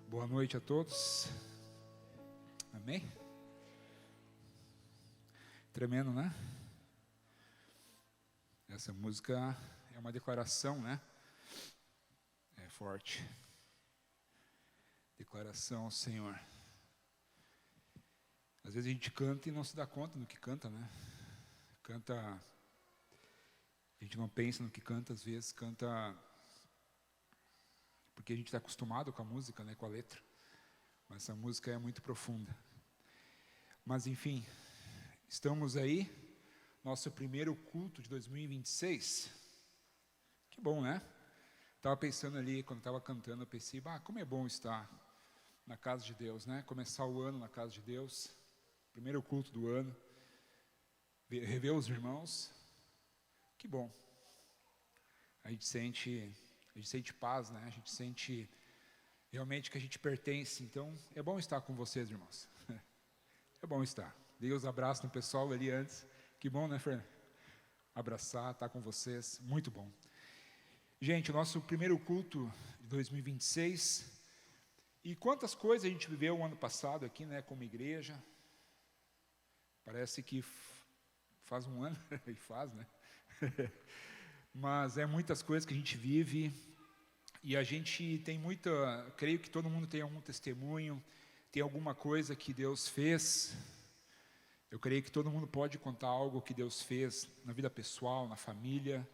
Boa noite a todos. Amém? Tremendo, né? Essa música é uma declaração, né? É forte. Declaração ao Senhor. Às vezes a gente canta e não se dá conta do que canta, né? Canta, a gente não pensa no que canta, às vezes canta porque a gente está acostumado com a música, né, com a letra. Mas essa música é muito profunda. Mas enfim, estamos aí, nosso primeiro culto de 2026. Que bom, né? Estava pensando ali, quando estava cantando, eu pensei, como é bom estar na casa de Deus, né? Começar o ano na casa de Deus, primeiro culto do ano, rever os irmãos. Que bom. A gente sente paz, né? A gente sente realmente que a gente pertence. Então, é bom estar com vocês, irmãos. É bom estar. Deus abraça no pessoal ali antes. Que bom, né, Fernando? Abraçar, estar com vocês. Muito bom. Gente, o nosso primeiro culto de 2026. E quantas coisas a gente viveu o ano passado aqui, né, como igreja. Parece que faz um ano, e faz, né? Mas é muitas coisas que a gente vive, e a gente tem creio que todo mundo tem algum testemunho, tem alguma coisa que Deus fez. Eu creio que todo mundo pode contar algo que Deus fez na vida pessoal, na família.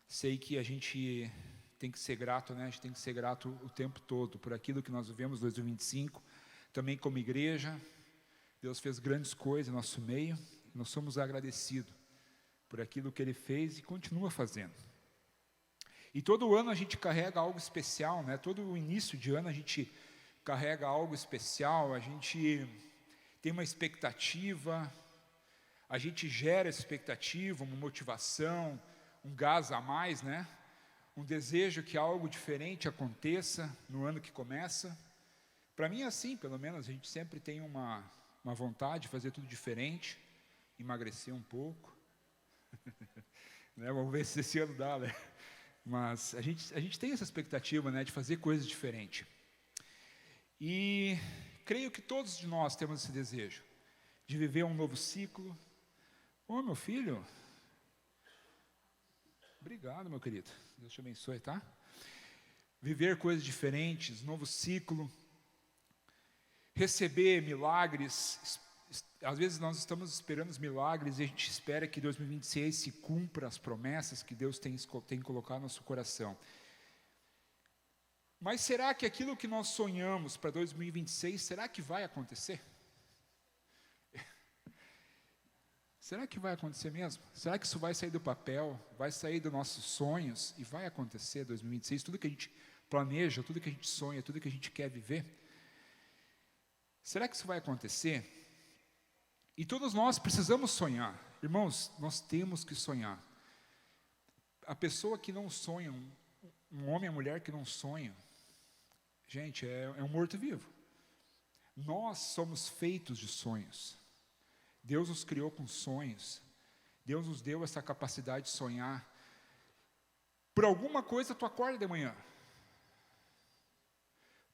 Sei que a gente tem que ser grato, né? A gente tem que ser grato o tempo todo por aquilo que nós vivemos em 2025, também como igreja. Deus fez grandes coisas em nosso meio, e nós somos agradecidos por aquilo que Ele fez e continua fazendo. E todo ano a gente carrega algo especial, né? Todo o início de ano a gente carrega algo especial, a gente tem uma expectativa, a gente gera expectativa, uma motivação, um gás a mais, né? Um desejo que algo diferente aconteça no ano que começa. Para mim é assim, pelo menos, a gente sempre tem uma vontade de fazer tudo diferente, emagrecer um pouco. Né? Vamos ver se esse ano dá, né? Mas a gente tem essa expectativa, né, de fazer coisas diferentes. E creio que todos de nós temos esse desejo de viver um novo ciclo. Ô, meu filho, obrigado, meu querido, Deus te abençoe, tá? Viver coisas diferentes, novo ciclo, receber milagres. Às vezes nós estamos esperando os milagres e a gente espera que 2026 se cumpra as promessas que Deus tem colocado no nosso coração. Mas será que aquilo que nós sonhamos para 2026, será que vai acontecer? Será que vai acontecer mesmo? Será que isso vai sair do papel, vai sair dos nossos sonhos e vai acontecer em 2026? Tudo que a gente planeja, tudo que a gente sonha, tudo que a gente quer viver? Será que isso vai acontecer? E todos nós precisamos sonhar. Irmãos, nós temos que sonhar. A pessoa que não sonha, um homem ou mulher que não sonha, gente, é um morto-vivo. Nós somos feitos de sonhos. Deus nos criou com sonhos. Deus nos deu essa capacidade de sonhar. Por alguma coisa tu acorda de manhã.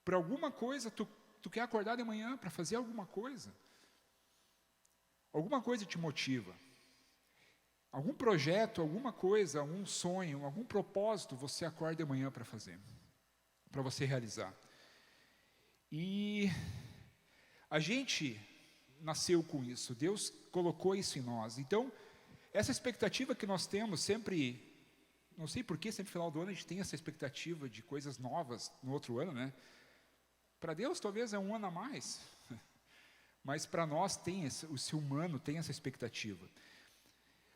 Por alguma coisa tu quer acordar de manhã para fazer alguma coisa. Alguma coisa te motiva. Algum projeto, alguma coisa, algum sonho, algum propósito você acorda de manhã para fazer, para você realizar. E a gente nasceu com isso, Deus colocou isso em nós. Então, essa expectativa que nós temos sempre, não sei porquê, sempre no final do ano a gente tem essa expectativa de coisas novas no outro ano, né? Para Deus talvez é um ano a mais. Mas para nós o ser humano tem essa expectativa.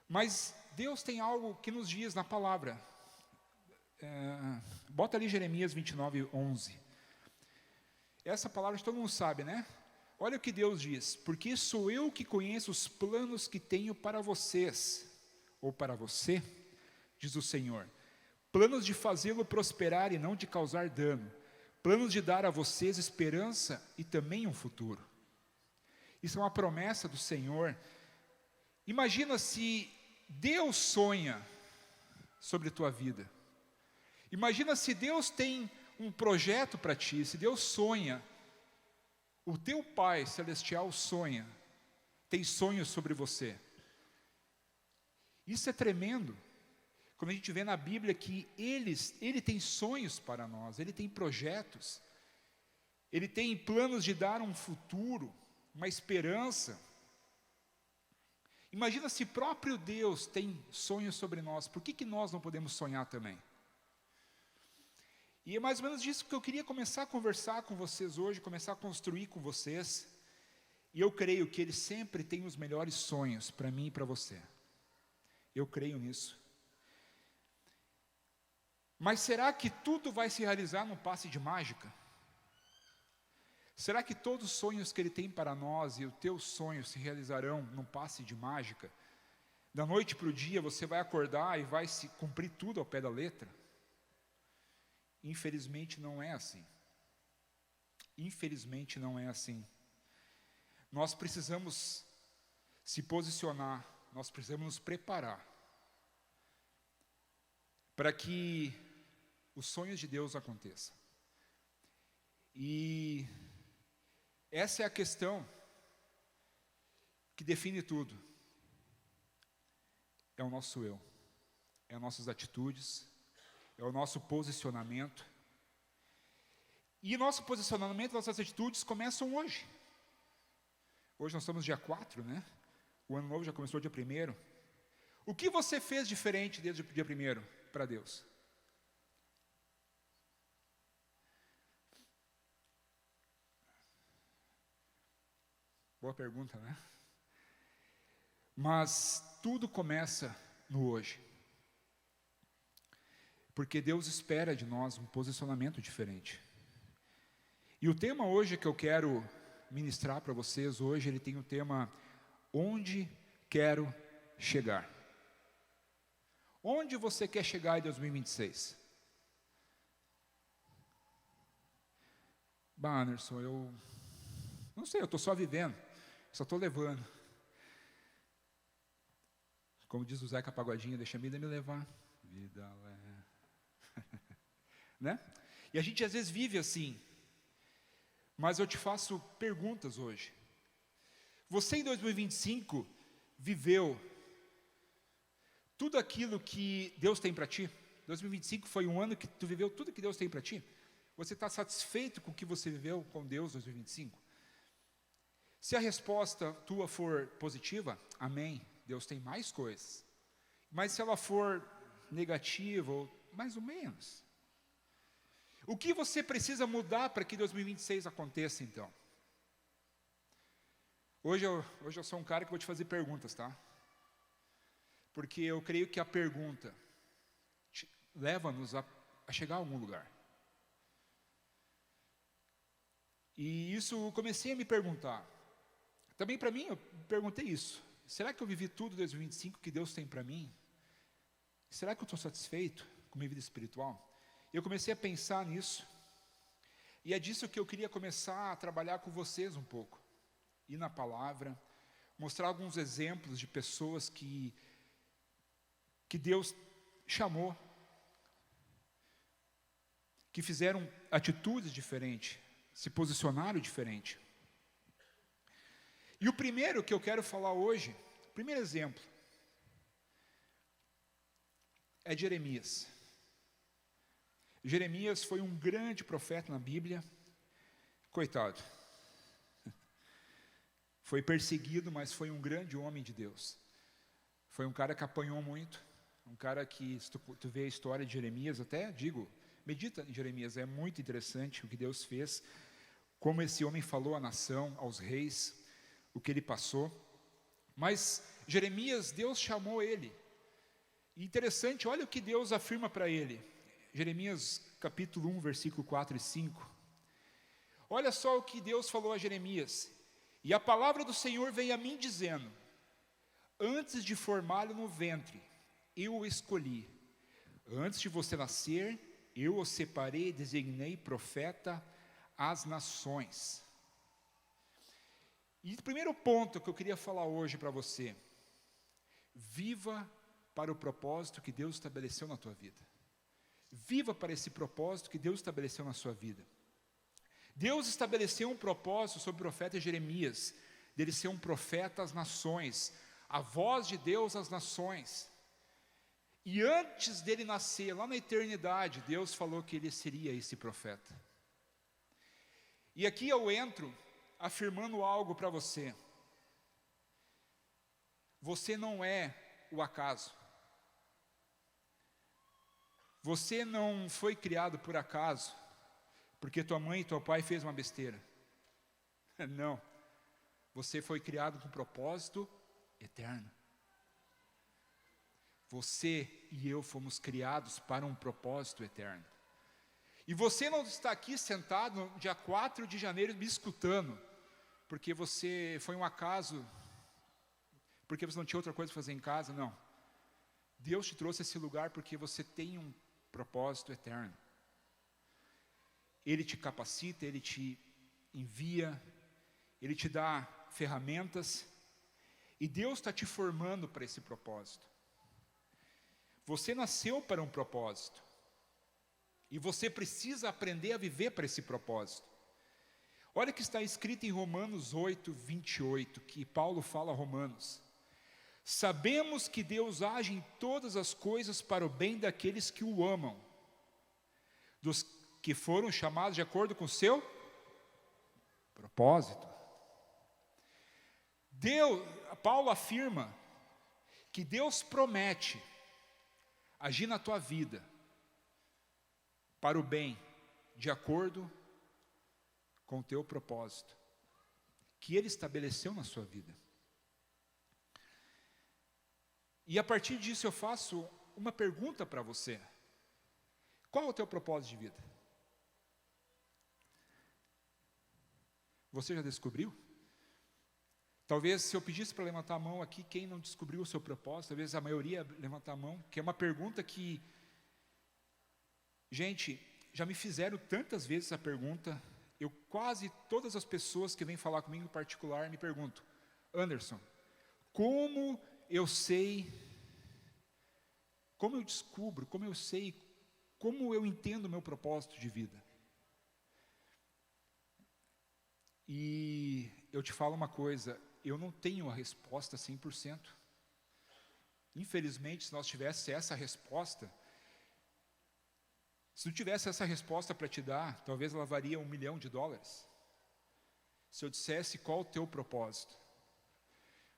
Mas Deus tem algo que nos diz na palavra. Bota ali Jeremias 29:11. Essa palavra todo mundo sabe, né? Olha o que Deus diz. Porque sou eu que conheço os planos que tenho para vocês, ou para você, diz o Senhor. Planos de fazê-lo prosperar e não de causar dano. Planos de dar a vocês esperança e também um futuro. Isso é uma promessa do Senhor. Imagina se Deus sonha sobre a tua vida. Imagina se Deus tem um projeto para ti, se Deus sonha, o teu Pai Celestial sonha, tem sonhos sobre você. Isso é tremendo. Quando a gente vê na Bíblia que Ele tem sonhos para nós, Ele tem projetos, Ele tem planos de dar um futuro, uma esperança. Imagina se próprio Deus tem sonhos sobre nós, por que nós não podemos sonhar também? E é mais ou menos disso que eu queria começar a conversar com vocês hoje, começar a construir com vocês. E eu creio que Ele sempre tem os melhores sonhos para mim e para você. Eu creio nisso. Mas será que tudo vai se realizar num passe de mágica? Será que todos os sonhos que Ele tem para nós e os teus sonhos se realizarão num passe de mágica? Da noite para o dia você vai acordar e vai se cumprir tudo ao pé da letra? Infelizmente não é assim. Infelizmente não é assim. Nós precisamos se posicionar, nós precisamos nos preparar para que os sonhos de Deus aconteçam. E essa é a questão que define tudo. É o nosso eu, é as nossas atitudes, é o nosso posicionamento. E nosso posicionamento, nossas atitudes começam hoje. Hoje nós estamos dia 4, né? O ano novo já começou dia 1º. O que você fez diferente desde o dia 1º para Deus? Boa pergunta, né? Mas tudo começa no hoje. Porque Deus espera de nós um posicionamento diferente. E o tema hoje que eu quero ministrar para vocês hoje, ele tem o tema Onde Quero Chegar. Onde você quer chegar em 2026? Anderson, eu não sei, eu estou só vivendo, só estou levando. Como diz o Zeca Pagodinho, deixa a vida me levar. Vida leva. Né? E a gente às vezes vive assim. Mas eu te faço perguntas hoje. Você em 2025 viveu tudo aquilo que Deus tem para ti? 2025 foi um ano que tu viveu tudo que Deus tem para ti? Você está satisfeito com o que você viveu com Deus em 2025? Se a resposta tua for positiva, amém, Deus tem mais coisas. Mas se ela for negativa, ou mais ou menos, o que você precisa mudar para que 2026 aconteça, então? Hoje eu sou um cara que vou te fazer perguntas, tá? Porque eu creio que a pergunta leva-nos a chegar a algum lugar. E isso eu comecei a me perguntar. Também para mim, eu perguntei isso. Será que eu vivi tudo em 2025 que Deus tem para mim? Será que eu estou satisfeito com a minha vida espiritual? Eu comecei a pensar nisso, e é disso que eu queria começar a trabalhar com vocês um pouco, ir na palavra, mostrar alguns exemplos de pessoas que Deus chamou, que fizeram atitudes diferentes, se posicionaram diferente. E o primeiro que eu quero falar hoje, o primeiro exemplo, é Jeremias. Jeremias foi um grande profeta na Bíblia, coitado, foi perseguido, mas foi um grande homem de Deus, foi um cara que apanhou muito, um cara que, se tu vê a história de Jeremias, até digo, medita em Jeremias, é muito interessante o que Deus fez, como esse homem falou à nação, aos reis, o que ele passou. Mas Jeremias, Deus chamou ele, e interessante, olha o que Deus afirma para ele, Jeremias capítulo 1, versículo 4 e 5. Olha só o que Deus falou a Jeremias. E a palavra do Senhor veio a mim dizendo: antes de formá-lo no ventre, eu o escolhi. Antes de você nascer, eu o separei e designei profeta às nações. E o primeiro ponto que eu queria falar hoje para você: viva para o propósito que Deus estabeleceu na tua vida. Viva para esse propósito que Deus estabeleceu na sua vida. Deus estabeleceu um propósito sobre o profeta Jeremias, dele ser um profeta às nações, a voz de Deus às nações. E antes dele nascer, lá na eternidade, Deus falou que ele seria esse profeta. E aqui eu entro afirmando algo para você. Você não é o acaso. Você não foi criado por acaso, porque tua mãe e teu pai fez uma besteira. Não. Você foi criado com propósito eterno. Você e eu fomos criados para um propósito eterno. E você não está aqui sentado no dia 4 de janeiro me escutando, porque você foi um acaso, porque você não tinha outra coisa para fazer em casa, não. Deus te trouxe a esse lugar porque você tem um propósito eterno. Ele te capacita, Ele te envia, Ele te dá ferramentas, e Deus está te formando para esse propósito. Você nasceu para um propósito, e você precisa aprender a viver para esse propósito. Olha o que está escrito em Romanos 8, 28, que Paulo fala a Romanos. Sabemos que Deus age em todas as coisas para o bem daqueles que o amam, dos que foram chamados de acordo com o seu propósito. Paulo afirma que Deus promete agir na tua vida para o bem, de acordo com o teu propósito, que Ele estabeleceu na sua vida. E a partir disso eu faço uma pergunta para você. Qual é o teu propósito de vida? Você já descobriu? Talvez se eu pedisse para levantar a mão aqui, quem não descobriu o seu propósito, talvez a maioria levantar a mão, que é uma pergunta que, gente, já me fizeram tantas vezes essa pergunta, quase todas as pessoas que vêm falar comigo em particular me perguntam, Anderson, como eu sei, como eu descubro, como eu sei, como eu entendo o meu propósito de vida? E eu te falo uma coisa, eu não tenho a resposta 100%. Infelizmente, se nós tivéssemos essa resposta, se eu tivesse essa resposta para te dar, talvez ela varia $1 milhão. Se eu dissesse qual o teu propósito,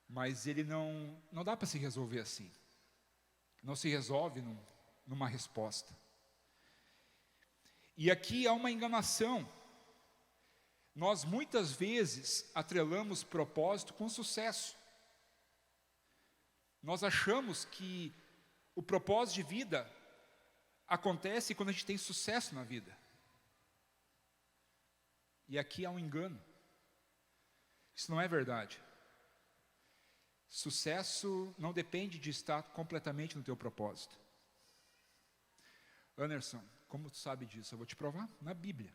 mas ele não dá para se resolver assim. Não se resolve numa resposta. E aqui há uma enganação. Nós muitas vezes atrelamos propósito com sucesso. Nós achamos que o propósito de vida acontece quando a gente tem sucesso na vida. E aqui há um engano. Isso não é verdade. Sucesso não depende de estar completamente no teu propósito. Anderson, como tu sabe disso? Eu vou te provar na Bíblia.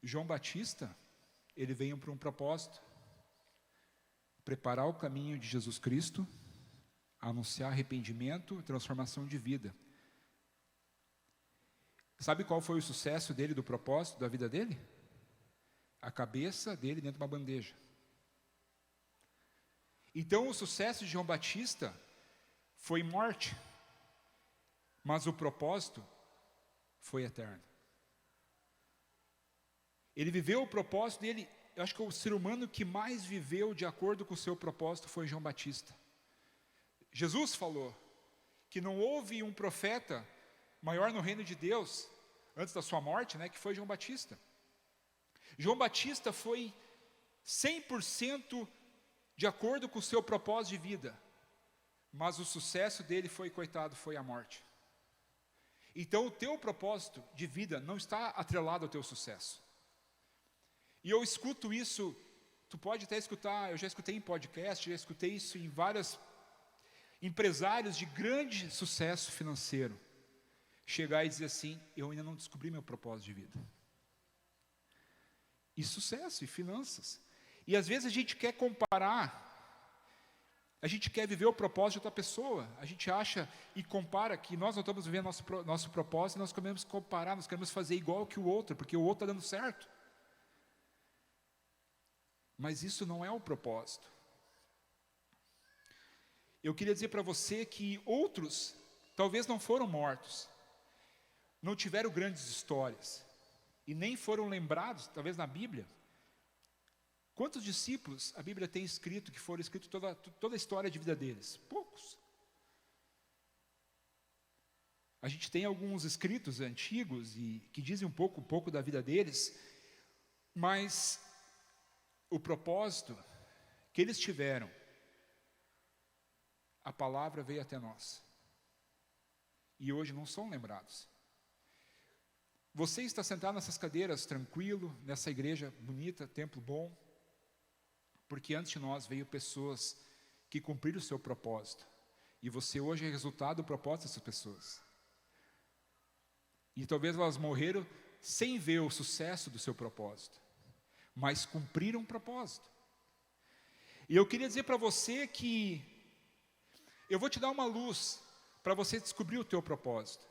João Batista, ele veio para um propósito, preparar o caminho de Jesus Cristo, anunciar arrependimento e transformação de vida. Sabe qual foi o sucesso dele, do propósito da vida dele? A cabeça dele dentro de uma bandeja. Então o sucesso de João Batista foi morte, mas o propósito foi eterno. Ele viveu o propósito dele. Eu acho que o ser humano que mais viveu de acordo com o seu propósito foi João Batista. Jesus falou que não houve um profeta maior no reino de Deus antes da sua morte, que foi João Batista. João Batista foi 100% de acordo com o seu propósito de vida, mas o sucesso dele foi a morte. Então o teu propósito de vida não está atrelado ao teu sucesso. E eu escuto isso, tu pode até escutar, eu já escutei em podcast, já escutei isso em vários empresários de grande sucesso financeiro, chegar e dizer assim, eu ainda não descobri meu propósito de vida. E sucesso, e finanças. E às vezes a gente quer comparar A gente quer viver o propósito de outra pessoa. A gente acha e compara que nós não estamos vivendo nosso propósito, e nós queremos comparar, nós queremos fazer igual que o outro, porque o outro está dando certo. Mas isso não é o propósito. Eu queria dizer para você que outros talvez não foram mortos, não tiveram grandes histórias, e nem foram lembrados, talvez na Bíblia. Quantos discípulos a Bíblia tem escrito, que foram escritos toda a história de vida deles? Poucos. A gente tem alguns escritos antigos e que dizem um pouco da vida deles, mas o propósito que eles tiveram, a palavra veio até nós. E hoje não são lembrados. Você está sentado nessas cadeiras tranquilo, nessa igreja bonita, templo bom, porque antes de nós veio pessoas que cumpriram o seu propósito. E você hoje é resultado do propósito dessas pessoas. E talvez elas morreram sem ver o sucesso do seu propósito, mas cumpriram o propósito. E eu queria dizer para você que eu vou te dar uma luz para você descobrir o teu propósito.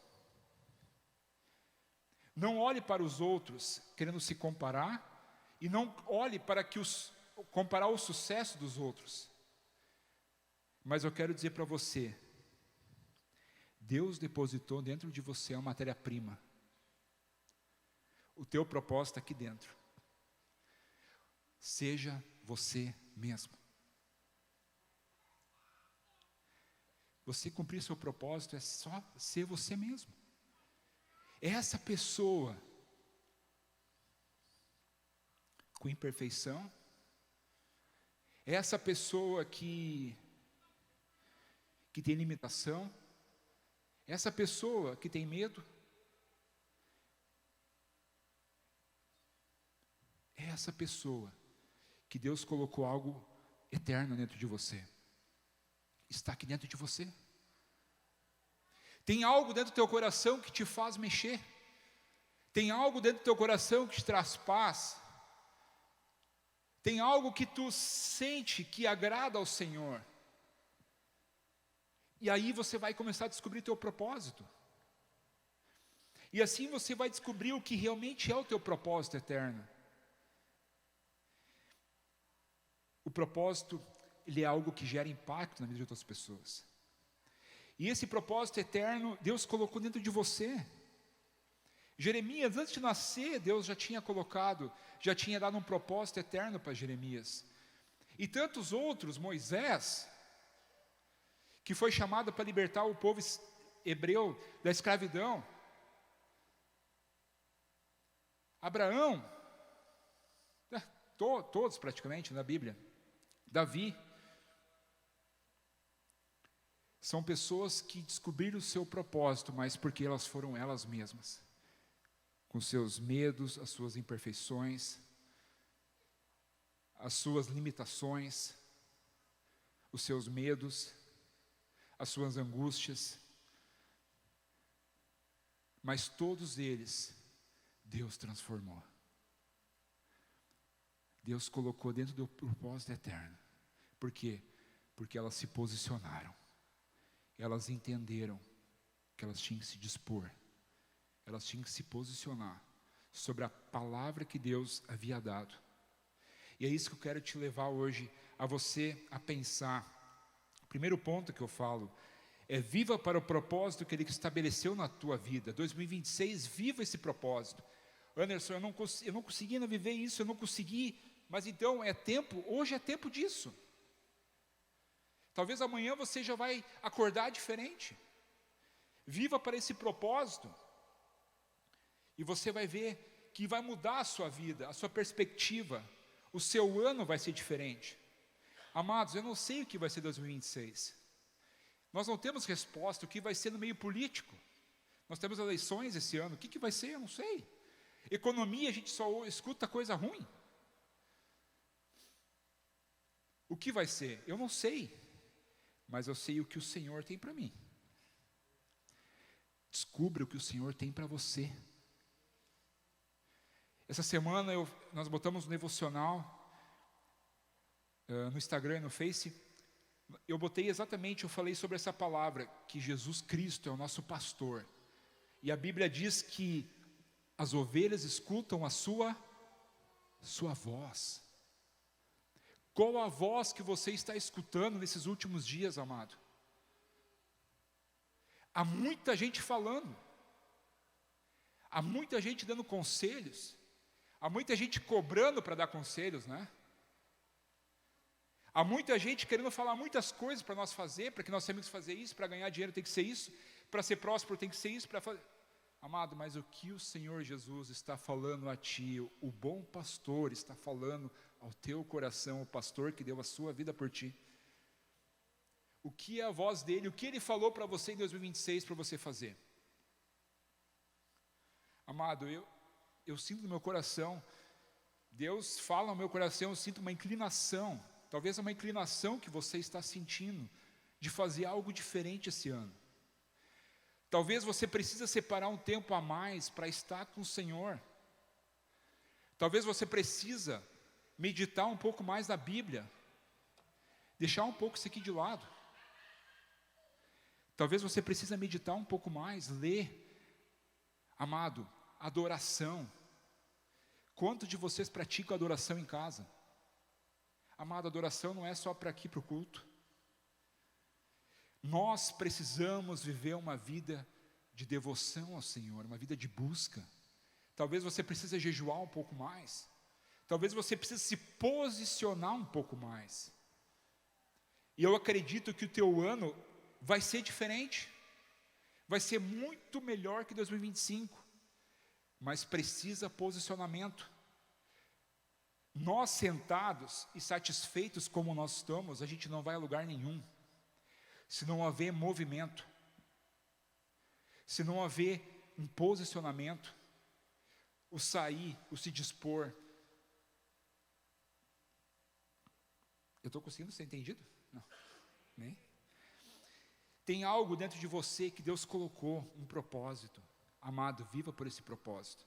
Não olhe para os outros querendo se comparar, e não olhe para comparar o sucesso dos outros. Mas eu quero dizer para você, Deus depositou dentro de você a matéria-prima. O teu propósito aqui dentro. Seja você mesmo. Você cumprir seu propósito é só ser você mesmo. É essa pessoa com imperfeição, é essa pessoa que tem limitação, é essa pessoa que tem medo, é essa pessoa que Deus colocou algo eterno dentro de você. Está aqui dentro de você. Tem algo dentro do teu coração que te faz mexer. Tem algo dentro do teu coração que te traz paz. Tem algo que tu sente que agrada ao Senhor. E aí você vai começar a descobrir teu propósito. E assim você vai descobrir o que realmente é o teu propósito eterno. O propósito, ele é algo que gera impacto na vida de outras pessoas. E esse propósito eterno, Deus colocou dentro de você. Jeremias, antes de nascer, Deus já tinha dado um propósito eterno para Jeremias. E tantos outros, Moisés, que foi chamado para libertar o povo hebreu da escravidão. Abraão, todos praticamente na Bíblia. Davi. São pessoas que descobriram o seu propósito, mas porque elas foram elas mesmas. Com seus medos, as suas imperfeições, as suas limitações, os seus medos, as suas angústias. Mas todos eles, Deus transformou. Deus colocou dentro do propósito eterno. Por quê? Porque elas se posicionaram. Elas entenderam que elas tinham que se dispor. Elas tinham que se posicionar sobre a palavra que Deus havia dado. E é isso que eu quero te levar hoje, a você a pensar. O primeiro ponto que eu falo é: viva para o propósito que Ele estabeleceu na tua vida. 2026, viva esse propósito. Anderson, eu não consegui ainda viver isso, eu não consegui, mas então é tempo, hoje é tempo disso. Talvez amanhã você já vai acordar diferente. Viva para esse propósito. E você vai ver que vai mudar a sua vida, a sua perspectiva. O seu ano vai ser diferente. Amados, eu não sei o que vai ser 2026. Nós não temos resposta, o que vai ser no meio político. Nós temos eleições esse ano, o que vai ser? Eu não sei. Economia, a gente só escuta coisa ruim. O que vai ser? Eu não sei. Mas eu sei o que o Senhor tem para mim. Descubra o que o Senhor tem para você. Essa semana nós botamos um devocional no Instagram e no Face, eu falei sobre essa palavra, que Jesus Cristo é o nosso pastor. E a Bíblia diz que as ovelhas escutam a sua voz. Qual a voz que você está escutando nesses últimos dias, amado? Há muita gente falando, há muita gente dando conselhos, há muita gente cobrando para dar conselhos, né? Há muita gente querendo falar muitas coisas para nós fazer, para que nós temos que fazer isso, para ganhar dinheiro tem que ser isso, para ser próspero tem que ser isso, para fazer... Amado, mas o que o Senhor Jesus está falando a ti, o bom pastor está falando ao teu coração, o pastor que deu a sua vida por ti. O que é a voz dele, o que ele falou para você em 2026 para você fazer? Amado, eu sinto no meu coração, Deus fala no meu coração, eu sinto uma inclinação, talvez uma inclinação que você está sentindo, de fazer algo diferente esse ano. Talvez você precise separar um tempo a mais para estar com o Senhor. Talvez você precisa meditar um pouco mais na Bíblia, deixar um pouco isso aqui de lado. Talvez você precise meditar um pouco mais, ler. Amado, adoração. Quantos de vocês praticam adoração em casa? Amado, adoração não é só para aqui, para o culto. Nós precisamos viver uma vida de devoção ao Senhor, uma vida de busca. Talvez você precise jejuar um pouco mais. Talvez você precise se posicionar um pouco mais. E eu acredito que o teu ano vai ser diferente. Vai ser muito melhor que 2025. Mas precisa posicionamento. Nós sentados e satisfeitos como nós estamos, a gente não vai a lugar nenhum. Se não haver movimento, se não haver um posicionamento, o sair, o se dispor. Eu estou conseguindo ser entendido? Não, nem. Tem algo dentro de você que Deus colocou, um propósito. Amado, viva por esse propósito.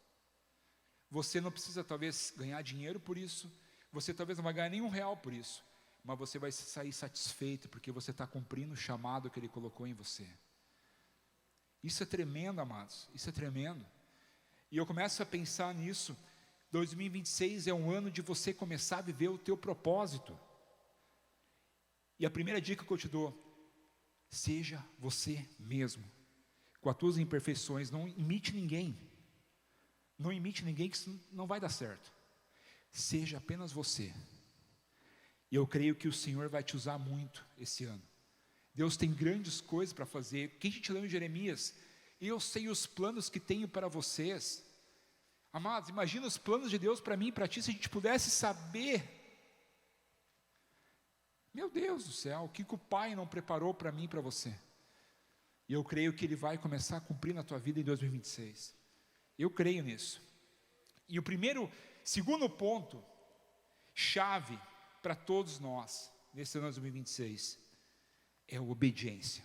Você não precisa talvez ganhar dinheiro por isso, você talvez não vai ganhar nenhum real por isso, mas você vai sair satisfeito, porque você está cumprindo o chamado que Ele colocou em você. Isso é tremendo, amados, isso é tremendo. E eu começo a pensar nisso. 2026 é um ano de você começar a viver o teu propósito. E a primeira dica que eu te dou: seja você mesmo, com as tuas imperfeições, não imite ninguém. Não imite ninguém, que isso não vai dar certo. Seja apenas você. E eu creio que o Senhor vai te usar muito esse ano. Deus tem grandes coisas para fazer. Quem a gente leu em Jeremias? Eu sei os planos que tenho para vocês. Amados, imagina os planos de Deus para mim e para ti, se a gente pudesse saber. Meu Deus do céu, o que o Pai não preparou para mim e para você? E eu creio que Ele vai começar a cumprir na tua vida em 2026. Eu creio nisso. E segundo ponto, chave para todos nós, nesse ano de 2026, é a obediência.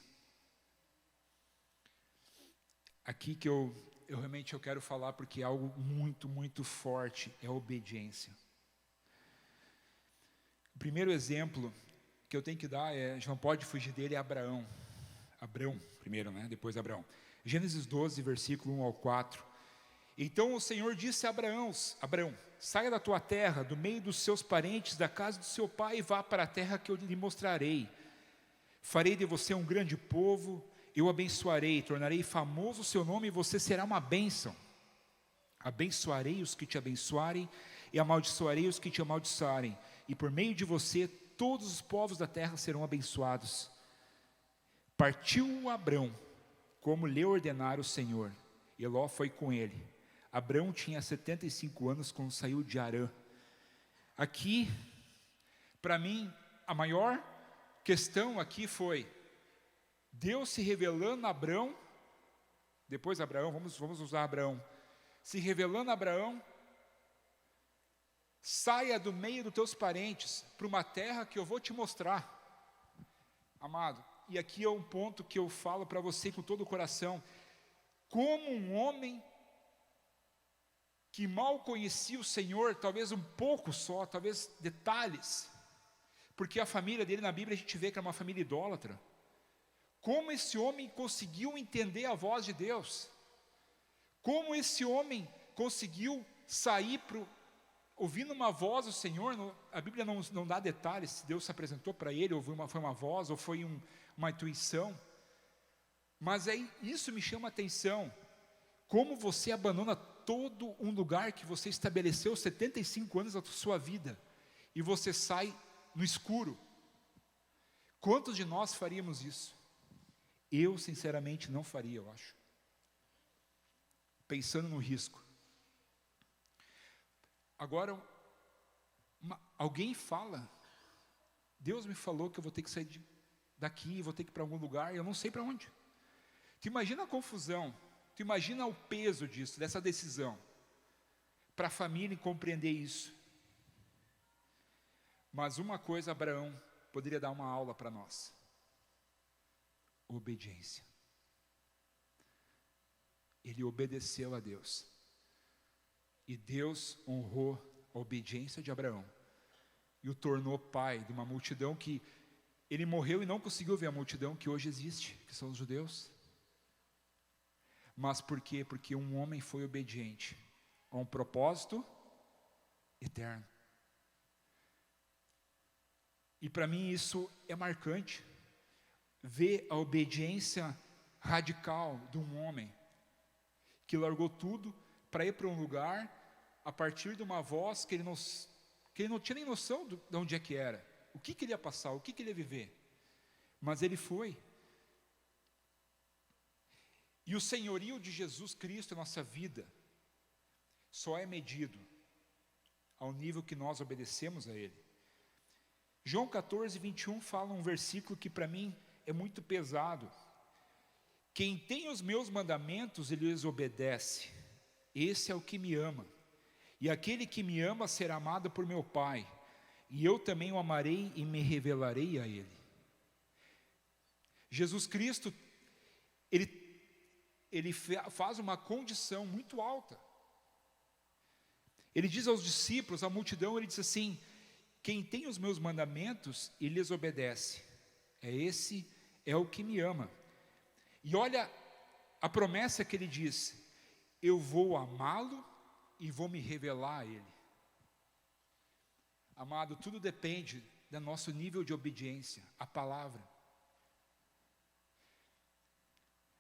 Aqui que eu realmente quero falar, porque é algo muito, muito forte, é a obediência. O primeiro exemplo que eu tenho que dar, a gente não pode fugir dele, é Abraão. Abrão, primeiro, né? Depois Abraão. Gênesis 12, versículo 1 ao 4. Então o Senhor disse a Abraão, saia da tua terra, do meio dos seus parentes, da casa do seu pai, e vá para a terra que eu lhe mostrarei. Farei de você um grande povo, eu abençoarei, tornarei famoso o seu nome, e você será uma bênção. Abençoarei os que te abençoarem, e amaldiçoarei os que te amaldiçoarem, e por meio de você todos os povos da terra serão abençoados. Partiu Abrão, como lhe ordenara o Senhor, e Ló foi com ele. Abrão tinha 75 anos quando saiu de Harã. Aqui, para mim, a maior questão aqui foi Deus se revelando a Abrão, depois Abraão, vamos usar Abraão, se revelando a Abraão: saia do meio dos teus parentes, para uma terra que eu vou te mostrar. Amado, e aqui é um ponto que eu falo para você com todo o coração, como um homem que mal conhecia o Senhor, talvez um pouco só, talvez detalhes, Porque a família dele na Bíblia a gente vê que era uma família idólatra. Como esse homem conseguiu entender a voz de Deus? Como esse homem conseguiu sair ouvindo uma voz do Senhor? A Bíblia não dá detalhes se Deus se apresentou para ele, ou foi uma voz, ou foi uma intuição. Mas aí isso me chama a atenção. Como você abandona todo um lugar que você estabeleceu 75 anos da sua vida, e você sai no escuro. Quantos de nós faríamos isso? Eu sinceramente não faria, eu acho. Pensando no risco. Agora, alguém fala, Deus me falou que eu vou ter que sair daqui, vou ter que ir para algum lugar, e eu não sei para onde. Tu imagina a confusão, tu imagina o peso disso, dessa decisão, para a família compreender isso. Mas uma coisa, Abraão poderia dar uma aula para nós: obediência. Ele obedeceu a Deus, e Deus honrou a obediência de Abraão, e o tornou pai de uma multidão que ele morreu e não conseguiu ver a multidão que hoje existe, que são os judeus. Mas por quê? Porque um homem foi obediente a um propósito eterno. E para mim isso é marcante, ver a obediência radical de um homem, que largou tudo para ir para um lugar, a partir de uma voz que ele não tinha nem noção de onde é que era, o que ele ia passar, o que ele ia viver, mas ele foi. E o senhorio de Jesus Cristo em nossa vida só é medido ao nível que nós obedecemos a Ele. João 14, 21 fala um versículo que para mim é muito pesado. Quem tem os meus mandamentos, ele os obedece. Esse é o que me ama. E aquele que me ama será amado por meu Pai. E eu também o amarei e me revelarei a Ele. Jesus Cristo, Ele faz uma condição muito alta. Ele diz aos discípulos, à multidão, ele diz assim: quem tem os meus mandamentos, ele lhes obedece. Esse é o que me ama. E olha a promessa que ele diz: eu vou amá-lo e vou me revelar a ele. Amado, tudo depende do nosso nível de obediência à palavra.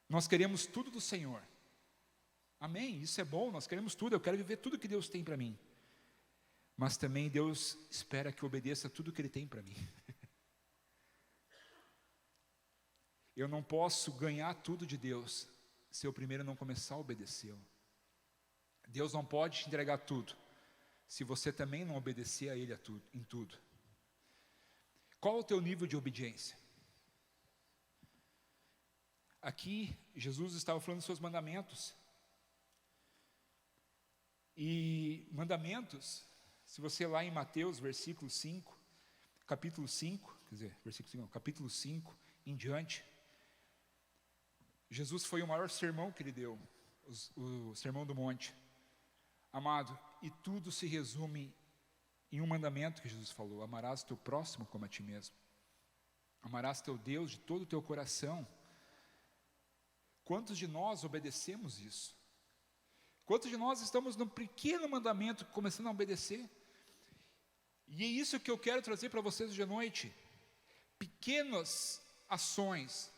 Nós queremos tudo do Senhor. Amém, isso é bom, nós queremos tudo, eu quero viver tudo que Deus tem para mim. Mas também Deus espera que eu obedeça tudo que Ele tem para mim. Eu não posso ganhar tudo de Deus se eu primeiro não começar a obedecê-lo. Deus não pode te entregar tudo se você também não obedecer a Ele em tudo. Qual é o teu nível de obediência? Aqui, Jesus estava falando dos seus mandamentos. E mandamentos, se você lá em Mateus, versículo 5, capítulo 5, quer dizer, versículo 5, não, capítulo 5 em diante, Jesus foi o maior sermão que ele deu, o Sermão do Monte. Amado, e tudo se resume em um mandamento que Jesus falou: amarás o teu próximo como a ti mesmo. Amarás teu Deus de todo o teu coração. Quantos de nós obedecemos isso? Quantos de nós estamos num pequeno mandamento começando a obedecer? E é isso que eu quero trazer para vocês hoje à noite. Pequenas ações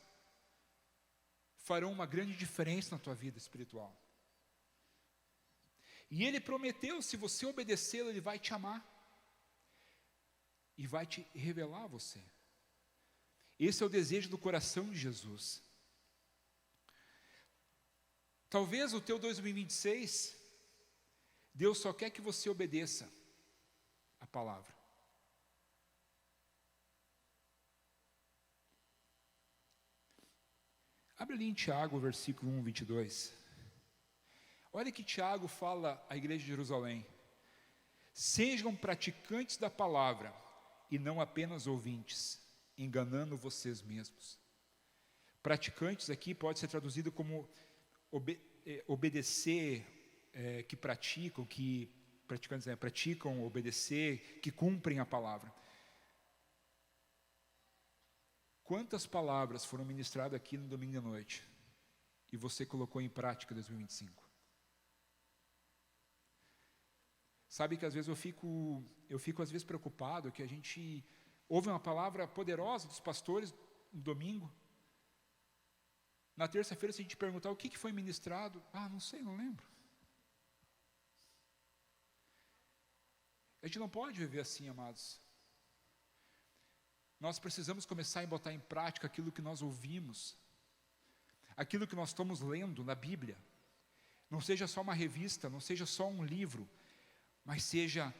farão uma grande diferença na tua vida espiritual. E Ele prometeu, se você obedecê-lo, Ele vai te amar. E vai te revelar a você. Esse é o desejo do coração de Jesus. Talvez o teu 2026, Deus só quer que você obedeça a palavra. Abre ali em Tiago, versículo 1, 22. Olha que Tiago fala à igreja de Jerusalém: sejam praticantes da palavra e não apenas ouvintes, enganando vocês mesmos. Praticantes aqui pode ser traduzido como obedecer, que praticam, praticam, obedecer, que cumprem a palavra. Quantas palavras foram ministradas aqui no domingo à noite e você colocou em prática em 2025? Sabe que às vezes eu fico às vezes preocupado que a gente ouve uma palavra poderosa dos pastores no domingo. Na terça-feira, se a gente perguntar o que foi ministrado, não sei, não lembro. A gente não pode viver assim, amados. Nós precisamos começar a botar em prática aquilo que nós ouvimos, aquilo que nós estamos lendo na Bíblia. Não seja só uma revista, não seja só um livro, mas seja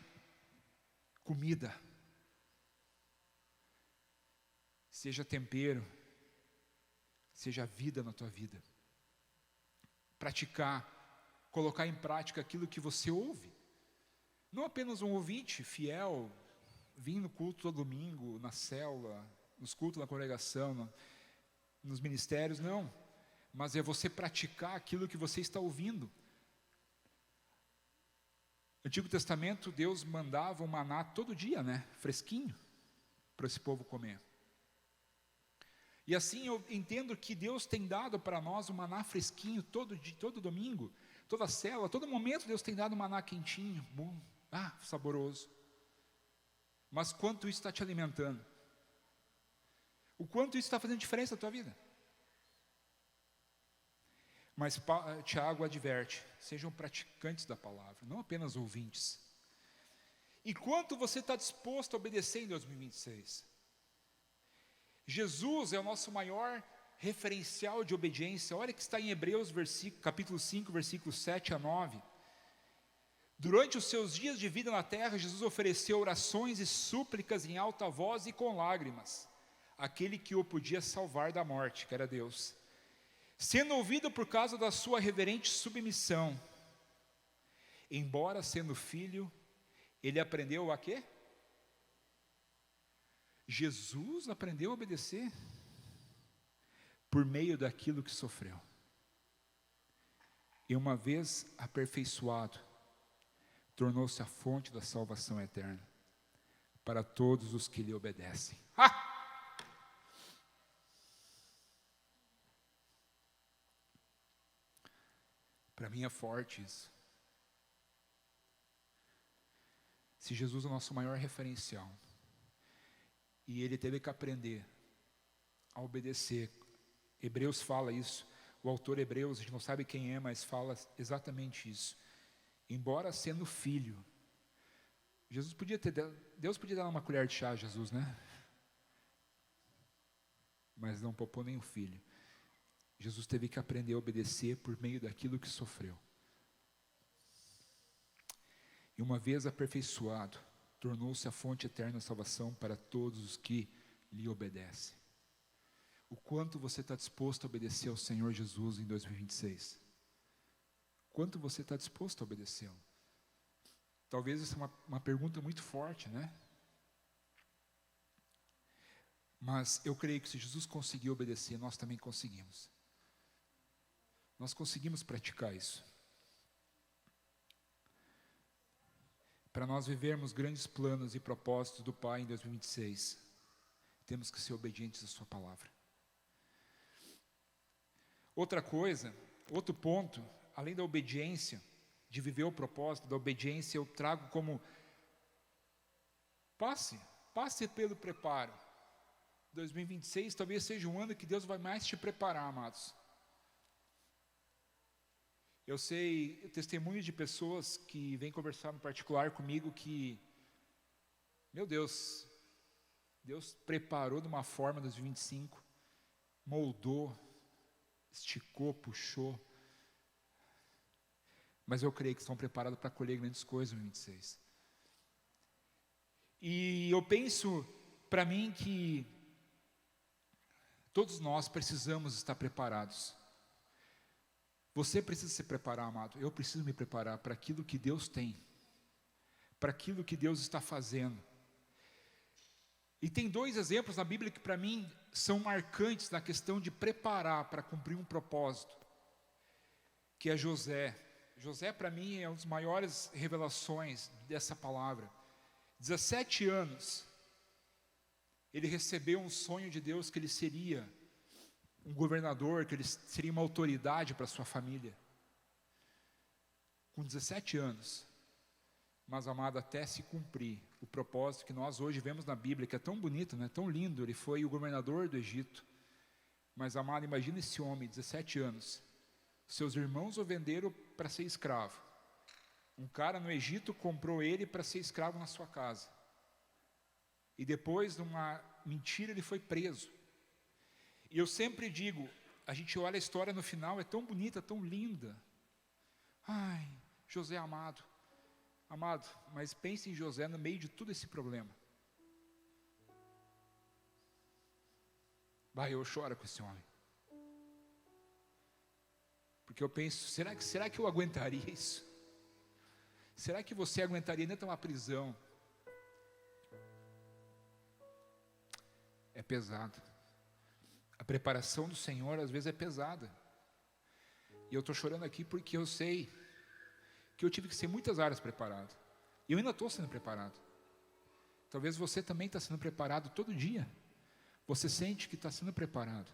comida, seja tempero, seja vida na tua vida. Praticar, colocar em prática aquilo que você ouve. Não apenas um ouvinte fiel, vir no culto todo domingo, na célula, nos cultos da congregação, nos ministérios, não. Mas é você praticar aquilo que você está ouvindo. No Antigo Testamento, Deus mandava um maná todo dia, fresquinho, para esse povo comer. E assim eu entendo que Deus tem dado para nós um maná fresquinho todo domingo, toda célula, todo momento Deus tem dado um maná quentinho, bom, saboroso. Mas quanto isso está te alimentando? O quanto isso está fazendo diferença na tua vida? Mas Tiago adverte, sejam praticantes da palavra, não apenas ouvintes. E quanto você está disposto a obedecer em 2026? Jesus é o nosso maior referencial de obediência. Olha que está em Hebreus capítulo 5, versículos 7 a 9. Durante os seus dias de vida na terra, Jesus ofereceu orações e súplicas em alta voz e com lágrimas, àquele que o podia salvar da morte, que era Deus. Sendo ouvido por causa da sua reverente submissão, embora sendo filho, ele aprendeu a quê? Jesus aprendeu a obedecer por meio daquilo que sofreu. E uma vez aperfeiçoado, tornou-se a fonte da salvação eterna para todos os que lhe obedecem. Para mim é forte isso. Se Jesus é o nosso maior referencial, e ele teve que aprender a obedecer. Hebreus fala isso, o autor Hebreus, a gente não sabe quem é, mas fala exatamente isso. Embora sendo filho, Deus podia dar uma colher de chá a Jesus, mas não poupou nem o filho. Jesus teve que aprender a obedecer por meio daquilo que sofreu. E uma vez aperfeiçoado, tornou-se a fonte eterna da salvação para todos os que lhe obedecem. O quanto você está disposto a obedecer ao Senhor Jesus em 2026? Quanto você está disposto a obedecê-lo? Talvez essa é uma pergunta muito forte, Mas eu creio que se Jesus conseguiu obedecer, nós também conseguimos. Nós conseguimos praticar isso. Para nós vivermos grandes planos e propósitos do Pai em 2026, temos que ser obedientes à sua palavra. Outra coisa, outro ponto, além da obediência, de viver o propósito da obediência, eu trago como passe pelo preparo. 2026 talvez seja um ano que Deus vai mais te preparar, amados. Eu sei testemunhos de pessoas que vêm conversar no particular comigo que, meu Deus preparou de uma forma 2025, moldou, esticou, puxou, mas eu creio que estão preparados para colher grandes coisas em 2026. E eu penso para mim que todos nós precisamos estar preparados. Você precisa se preparar, amado. Eu preciso me preparar para aquilo que Deus tem, para aquilo que Deus está fazendo. E tem dois exemplos na Bíblia que para mim são marcantes na questão de preparar para cumprir um propósito, que é José. José para mim é uma das maiores revelações dessa palavra. 17 anos ele recebeu um sonho de Deus que ele seria um governador, que ele seria uma autoridade para sua família. Com 17 anos, mas amado, até se cumprir o propósito que nós hoje vemos na Bíblia, que é tão bonito, né? Tão lindo, ele foi o governador do Egito. Mas amado, imagina esse homem, 17 anos, seus irmãos o venderam para ser escravo. Um cara no Egito comprou ele para ser escravo na sua casa. E depois de uma mentira ele foi preso. E eu sempre digo, a gente olha a história no final, é tão bonita, tão linda. Ai, José amado, mas pense em José no meio de todo esse problema. Eu choro com esse homem. Porque eu penso, será que eu aguentaria isso? Será que você aguentaria dentro de uma prisão? É pesado. A preparação do Senhor às vezes é pesada. E eu estou chorando aqui porque eu sei que eu tive que ser muitas áreas preparado. E eu ainda estou sendo preparado. Talvez você também está sendo preparado todo dia. Você sente que está sendo preparado.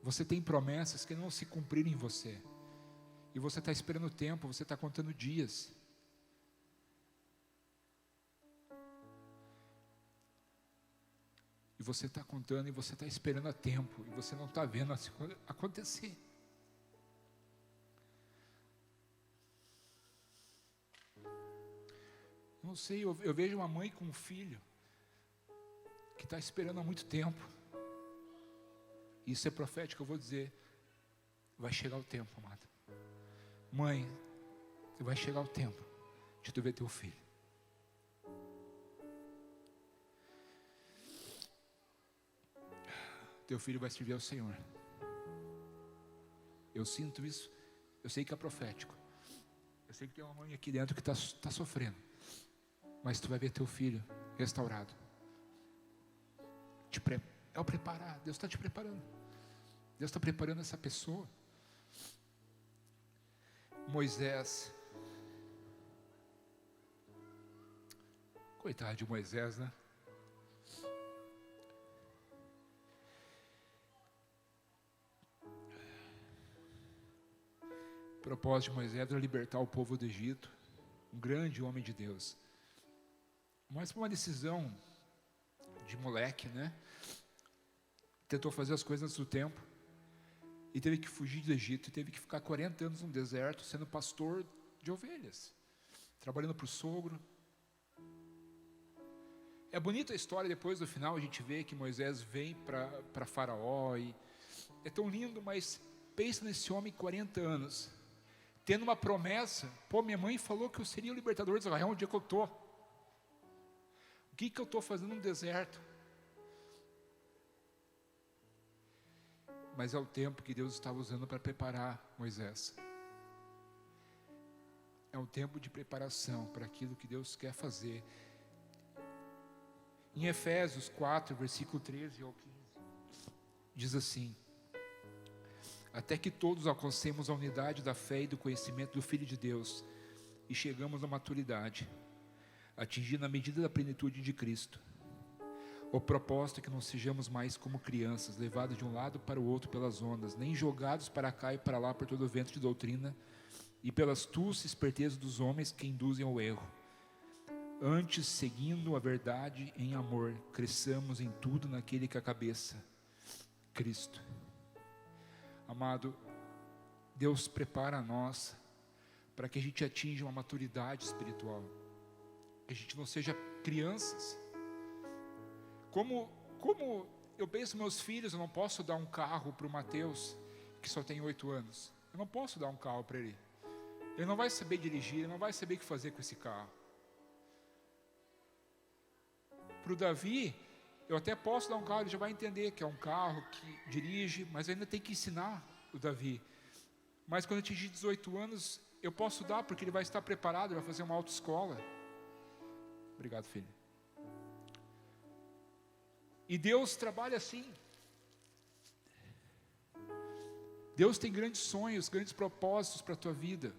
Você tem promessas que não se cumpriram em você. E você está esperando o tempo, você está contando dias. E você está contando e você está esperando a tempo. E você não está vendo acontecer. Não sei, eu vejo uma mãe com um filho que está esperando há muito tempo. Isso é profético, eu vou dizer. Vai chegar o tempo, amada. Mãe, vai chegar o tempo de tu ver teu filho. Teu filho vai servir ao Senhor. Eu sinto isso. Eu sei que é profético. Eu sei que tem uma mãe aqui dentro que está sofrendo. Mas tu vai ver teu filho restaurado. É o preparar. Deus está te preparando. Deus está preparando essa pessoa. Moisés. Coitado de Moisés, né? O propósito de Moisés era libertar o povo do Egito. Um grande homem de Deus. Mas por uma decisão de moleque, né? Tentou fazer as coisas antes do tempo. E teve que fugir do Egito. E teve que ficar 40 anos no deserto, sendo pastor de ovelhas. Trabalhando para o sogro. É bonita a história, depois do final a gente vê que Moisés vem para Faraó. E é tão lindo, mas pensa nesse homem 40 anos. Tendo uma promessa. Minha mãe falou que eu seria o libertador de Israel onde é que eu estou. O que eu estou fazendo no deserto? Mas é o tempo que Deus estava usando para preparar Moisés. É um tempo de preparação para aquilo que Deus quer fazer. Em Efésios 4, versículo 13 ao 15, diz assim: até que todos alcancemos a unidade da fé e do conhecimento do Filho de Deus e chegamos à maturidade, atingindo a medida da plenitude de Cristo. O propósito é que não sejamos mais como crianças, levados de um lado para o outro pelas ondas, nem jogados para cá e para lá por todo o vento de doutrina e pela astúcia e esperteza dos homens que induzem ao erro. Antes, seguindo a verdade em amor, cresçamos em tudo naquele que é a cabeça, Cristo. Amado, Deus prepara nós para que a gente atinja uma maturidade espiritual. Que a gente não seja crianças. Como eu penso meus filhos, eu não posso dar um carro para o Mateus, que só tem 8 anos. Eu não posso dar um carro para ele. Ele não vai saber dirigir, ele não vai saber o que fazer com esse carro. Para o Davi, eu até posso dar um carro, ele já vai entender que é um carro que dirige, mas ainda tem que ensinar o Davi. Mas quando eu atingir 18 anos, eu posso dar, porque ele vai estar preparado, ele vai fazer uma autoescola. Obrigado, filho. E Deus trabalha assim. Deus tem grandes sonhos, grandes propósitos para a tua vida.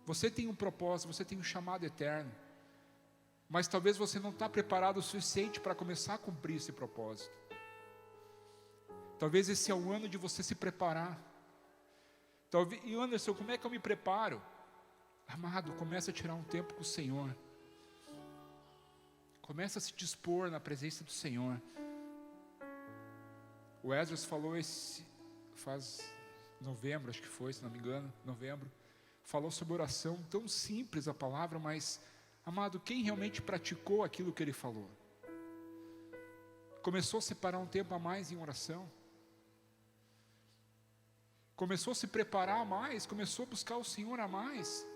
Você tem um propósito, você tem um chamado eterno. mas talvez você não está preparado o suficiente para começar a cumprir esse propósito. Talvez esse é o ano de você se preparar. Talvez, e Anderson, como é que eu me preparo? Amado, começa a tirar um tempo com o Senhor. Começa a se dispor na presença do Senhor. O Esdras falou faz novembro, acho que foi, se não me engano, novembro, falou sobre oração, tão simples a palavra, mas, amado, quem realmente praticou aquilo que ele falou? Começou a separar um tempo a mais em oração? Começou a se preparar a mais? Começou a buscar o Senhor a mais?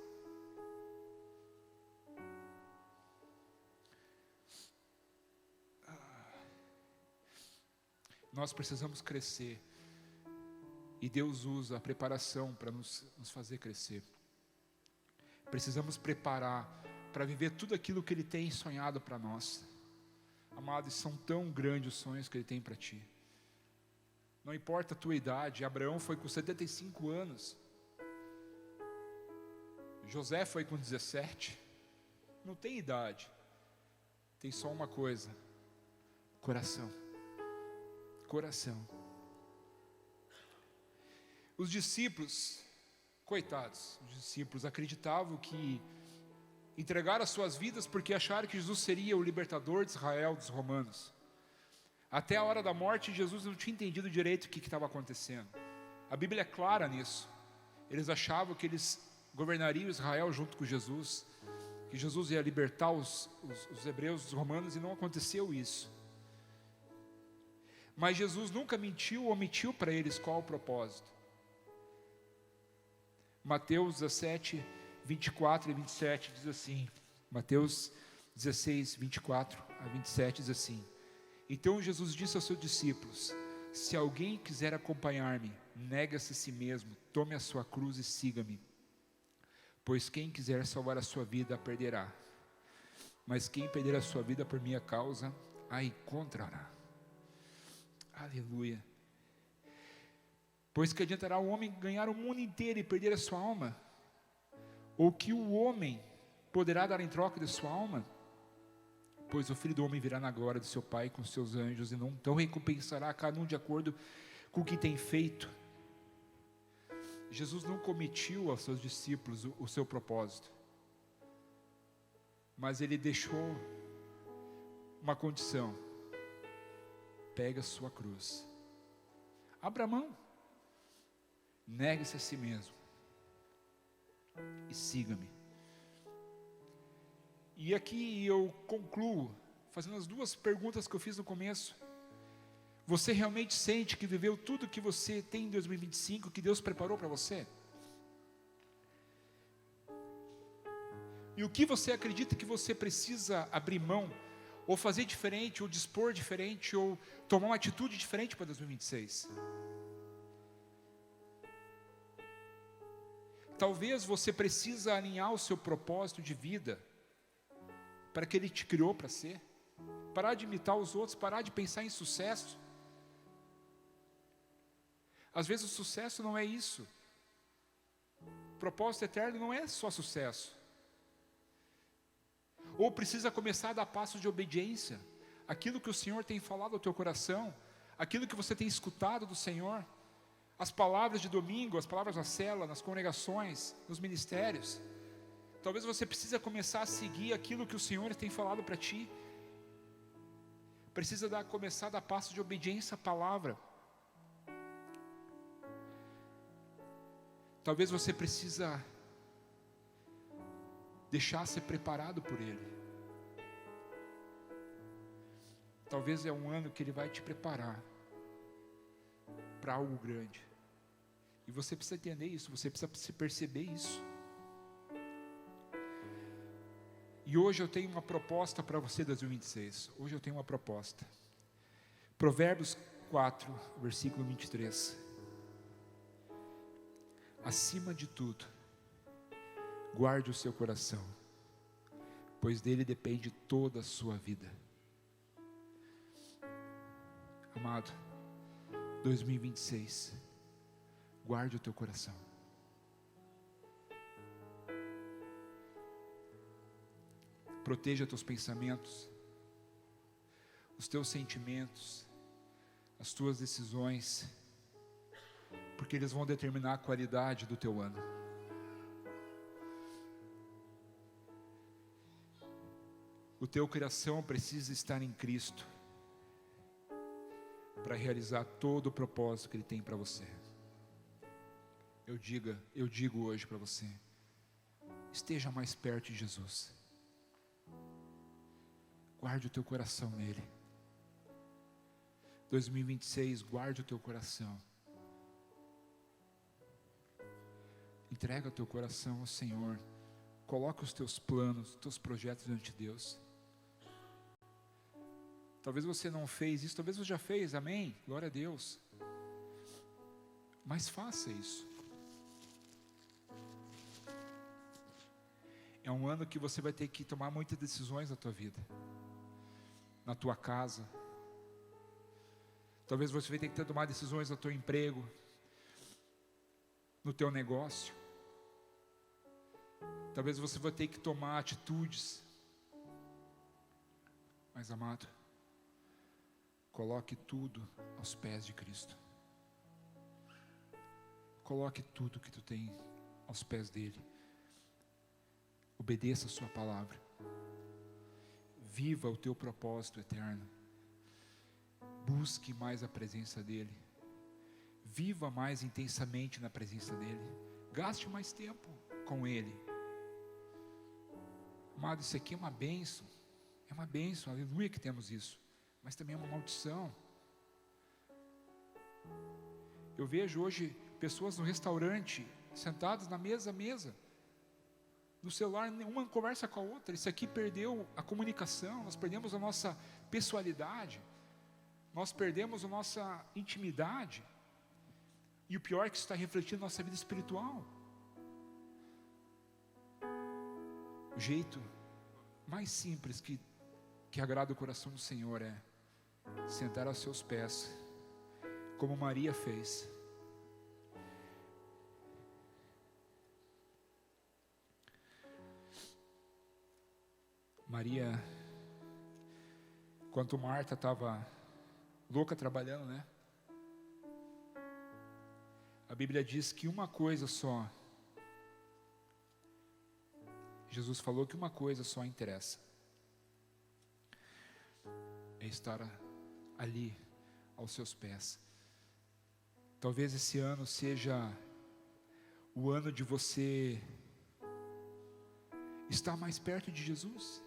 Nós precisamos crescer, e Deus usa a preparação para nos fazer crescer. Precisamos preparar para viver tudo aquilo que Ele tem sonhado para nós. Amados, são tão grandes os sonhos que Ele tem para ti. Não importa a tua idade, Abraão foi com 75 anos, José foi com 17, não tem idade, tem só uma coisa: coração. Coração. Os discípulos, coitados, os discípulos acreditavam que entregaram as suas vidas porque acharam que Jesus seria o libertador de Israel dos romanos. Até a hora da morte, Jesus não tinha entendido direito o que estava acontecendo. A Bíblia é clara nisso. Eles achavam que eles governariam Israel junto com Jesus, que Jesus ia libertar os hebreus dos romanos, e não aconteceu isso. Mas Jesus nunca mentiu ou omitiu para eles qual o propósito. Mateus 17, 24 e 27 diz assim, Mateus 16, 24 a 27 diz assim: então Jesus disse aos seus discípulos: se alguém quiser acompanhar-me, negue-se a si mesmo, tome a sua cruz e siga-me. Pois quem quiser salvar a sua vida, a perderá. Mas quem perder a sua vida por minha causa, a encontrará. Aleluia. Pois que adiantará o homem ganhar o mundo inteiro e perder a sua alma? Ou que o homem poderá dar em troca de sua alma? Pois o Filho do Homem virá na glória de seu Pai com seus anjos, e então recompensará a cada um de acordo com o que tem feito. Jesus não omitiu aos seus discípulos o seu propósito, mas Ele deixou uma condição: pega a sua cruz, abra mão, negue-se a si mesmo e siga-me. E aqui eu concluo fazendo as duas perguntas que eu fiz no começo. Você realmente sente que viveu tudo que você tem em 2025, que Deus preparou para você? E o que você acredita que você precisa abrir mão, ou fazer diferente, ou dispor diferente, ou tomar uma atitude diferente para 2026? Talvez você precisa alinhar o seu propósito de vida para que Ele te criou para ser. Parar de imitar os outros, parar de pensar em sucesso. Às vezes o sucesso não é isso. O propósito eterno não é só sucesso. Ou precisa começar a dar passos de obediência. Aquilo que o Senhor tem falado ao teu coração, aquilo que você tem escutado do Senhor, as palavras de domingo, as palavras na cela, nas congregações, nos ministérios. Talvez você precisa começar a seguir aquilo que o Senhor tem falado para ti. Precisa começar a dar passos de obediência à palavra. Talvez você precisa deixar ser preparado por Ele. Talvez é um ano que Ele vai te preparar para algo grande. E você precisa entender isso, você precisa se perceber isso. E hoje eu tenho uma proposta para você, 2026. Hoje eu tenho uma proposta. Provérbios 4, versículo 23. Acima de tudo, guarde o seu coração, pois dele depende toda a sua vida. Amado, 2026, guarde o teu coração. Proteja teus pensamentos, os teus sentimentos, as tuas decisões, porque eles vão determinar a qualidade do teu ano. O teu coração precisa estar em Cristo para realizar todo o propósito que Ele tem para você. Eu digo hoje para você, esteja mais perto de Jesus. Guarde o teu coração nele. 2026, guarde o teu coração. Entrega o teu coração ao Senhor. Coloca os teus planos, os teus projetos diante de Deus. Talvez você não fez isso, talvez você já fez, amém? Glória a Deus. Mas faça isso. É um ano que você vai ter que tomar muitas decisões na tua vida, na tua casa. Talvez você vai ter que tomar decisões no teu emprego, no teu negócio. Talvez você vai ter que tomar atitudes. Mas, amado, coloque tudo aos pés de Cristo. Coloque tudo que tu tem aos pés dele. Obedeça a sua palavra. Viva o teu propósito eterno. Busque mais a presença dele. Viva mais intensamente na presença dele. Gaste mais tempo com ele. Amado, isso aqui é uma bênção. É uma bênção, aleluia que temos isso. Mas também é uma maldição. Eu vejo hoje pessoas no restaurante, sentadas na mesa, no celular, uma conversa com a outra. Isso aqui perdeu a comunicação, nós perdemos a nossa pessoalidade, nós perdemos a nossa intimidade, e o pior é que isso está refletindo na nossa vida espiritual. O jeito mais simples que agrada o coração do Senhor é sentar aos seus pés, como Maria fez. Maria, enquanto Marta estava louca trabalhando, né? A Bíblia diz que uma coisa só, Jesus falou que uma coisa só interessa, é estar ali aos seus pés. Talvez esse ano seja o ano de você estar mais perto de Jesus.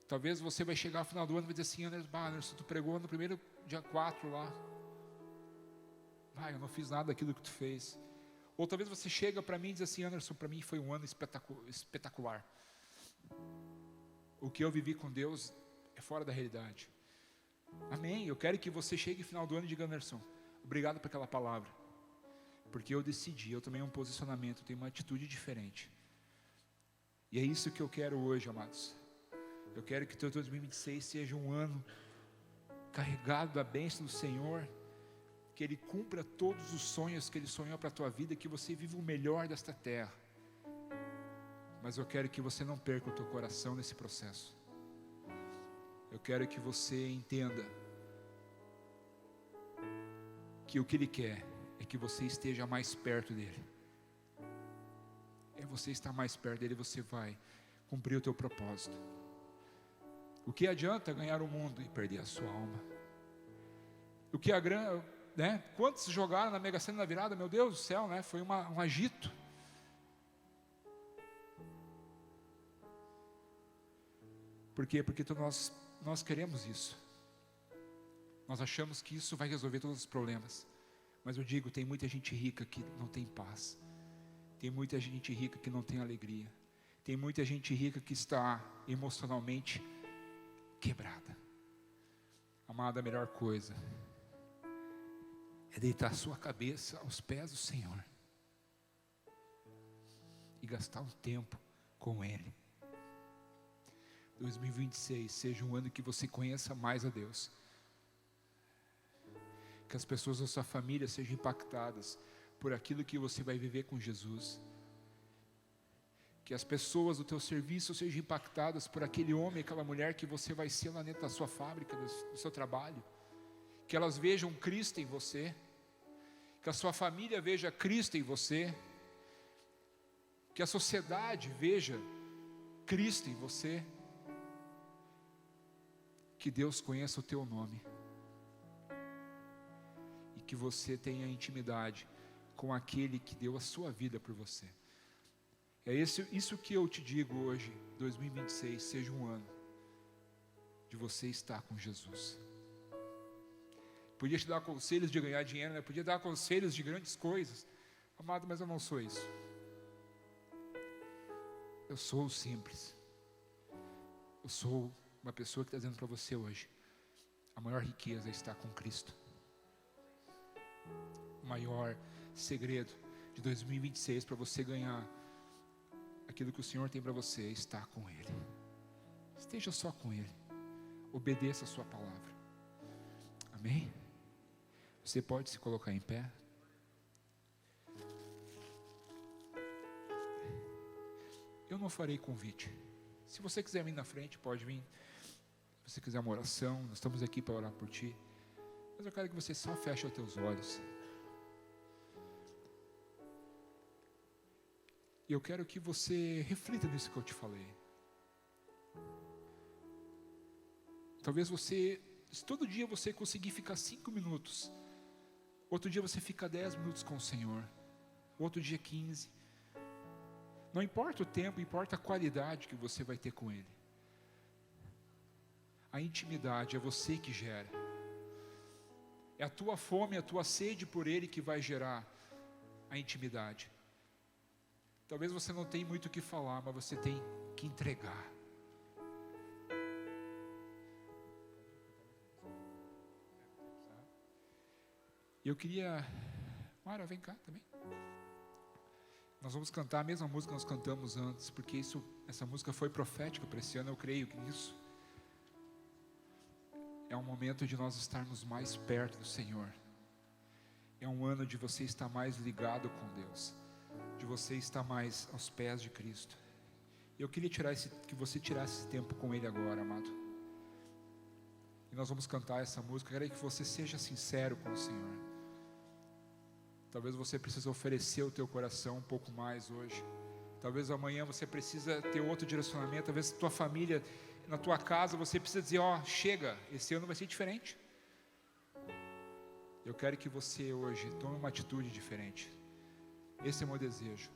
Talvez você vai chegar ao final do ano e vai dizer assim: Anderson, tu pregou no primeiro dia 4 lá. Eu não fiz nada daquilo que tu fez. Ou talvez você chega para mim e diz assim: Anderson, para mim foi um ano espetacular. O que eu vivi com Deus é fora da realidade. Amém. Eu quero que você chegue no final do ano e diga: Anderson, obrigado por aquela palavra. Porque eu decidi, eu tomei um posicionamento, eu tenho uma atitude diferente. E é isso que eu quero hoje, amados. Eu quero que o teu 2026 seja um ano carregado da bênção do Senhor, que Ele cumpra todos os sonhos que Ele sonhou para a tua vida, que você viva o melhor desta terra. Mas eu quero que você não perca o teu coração nesse processo. Eu quero que você entenda que o que Ele quer é que você esteja mais perto dEle. É você estar mais perto dEle, você vai cumprir o teu propósito. O que adianta ganhar o mundo e perder a sua alma? O que né? Quantos jogaram na Mega Sena na virada? Meu Deus do céu, né? Foi um agito. Por quê? Porque nós queremos isso. Nós achamos que isso vai resolver todos os problemas. Mas eu digo, tem muita gente rica que não tem paz. Tem muita gente rica que não tem alegria. Tem muita gente rica que está emocionalmente quebrada. Amada, a melhor coisa é deitar a sua cabeça aos pés do Senhor e gastar um tempo com Ele. 2026 seja um ano que você conheça mais a Deus, que as pessoas da sua família sejam impactadas por aquilo que você vai viver com Jesus, Que as pessoas do teu serviço sejam impactadas por aquele homem, aquela mulher que você vai ser lá dentro da sua fábrica, do seu trabalho. Que elas vejam Cristo em você. Que a sua família veja Cristo em você. Que a sociedade veja Cristo em você. Que Deus conheça o teu nome. E que você tenha intimidade com aquele que deu a sua vida por você. É isso que eu te digo hoje, 2026, seja um ano de você estar com Jesus. Podia te dar conselhos de ganhar dinheiro, né? Podia dar conselhos de grandes coisas. Amado, mas eu não sou isso. Eu sou o simples. Eu sou uma pessoa que está dizendo para você hoje, a maior riqueza é estar com Cristo. O maior segredo de 2026 para você ganhar aquilo que o Senhor tem para você é estar com Ele. Esteja só com Ele. Obedeça a sua palavra. Amém? Você pode se colocar em pé. Eu não farei convite. Se você quiser vir na frente, pode vir. Se você quiser uma oração, nós estamos aqui para orar por ti. Mas eu quero que você só feche os teus olhos. E eu quero que você reflita nisso que eu te falei. Talvez você, se todo dia você conseguir ficar 5 minutos, outro dia você fica 10 minutos com o Senhor, outro dia 15. Não importa o tempo, importa a qualidade que você vai ter com Ele. A intimidade é você que gera. É a tua fome, a tua sede por Ele que vai gerar a intimidade. Talvez você não tenha muito o que falar, mas você tem que entregar. E eu queria... Mara, vem cá também. Nós vamos cantar a mesma música que nós cantamos antes, porque essa música foi profética para esse ano, eu creio nisso. É um momento de nós estarmos mais perto do Senhor. É um ano de você estar mais ligado com Deus, de você estar mais aos pés de Cristo. Eu queria que você tirasse esse tempo com Ele agora, amado. E nós vamos cantar essa música. Eu quero que você seja sincero com o Senhor. Talvez você precise oferecer o teu coração um pouco mais hoje. Talvez amanhã você precisa ter outro direcionamento. Talvez tua família, na tua casa, você precisa dizer, chega, esse ano vai ser diferente. Eu quero que você hoje tome uma atitude diferente. Esse é o meu desejo.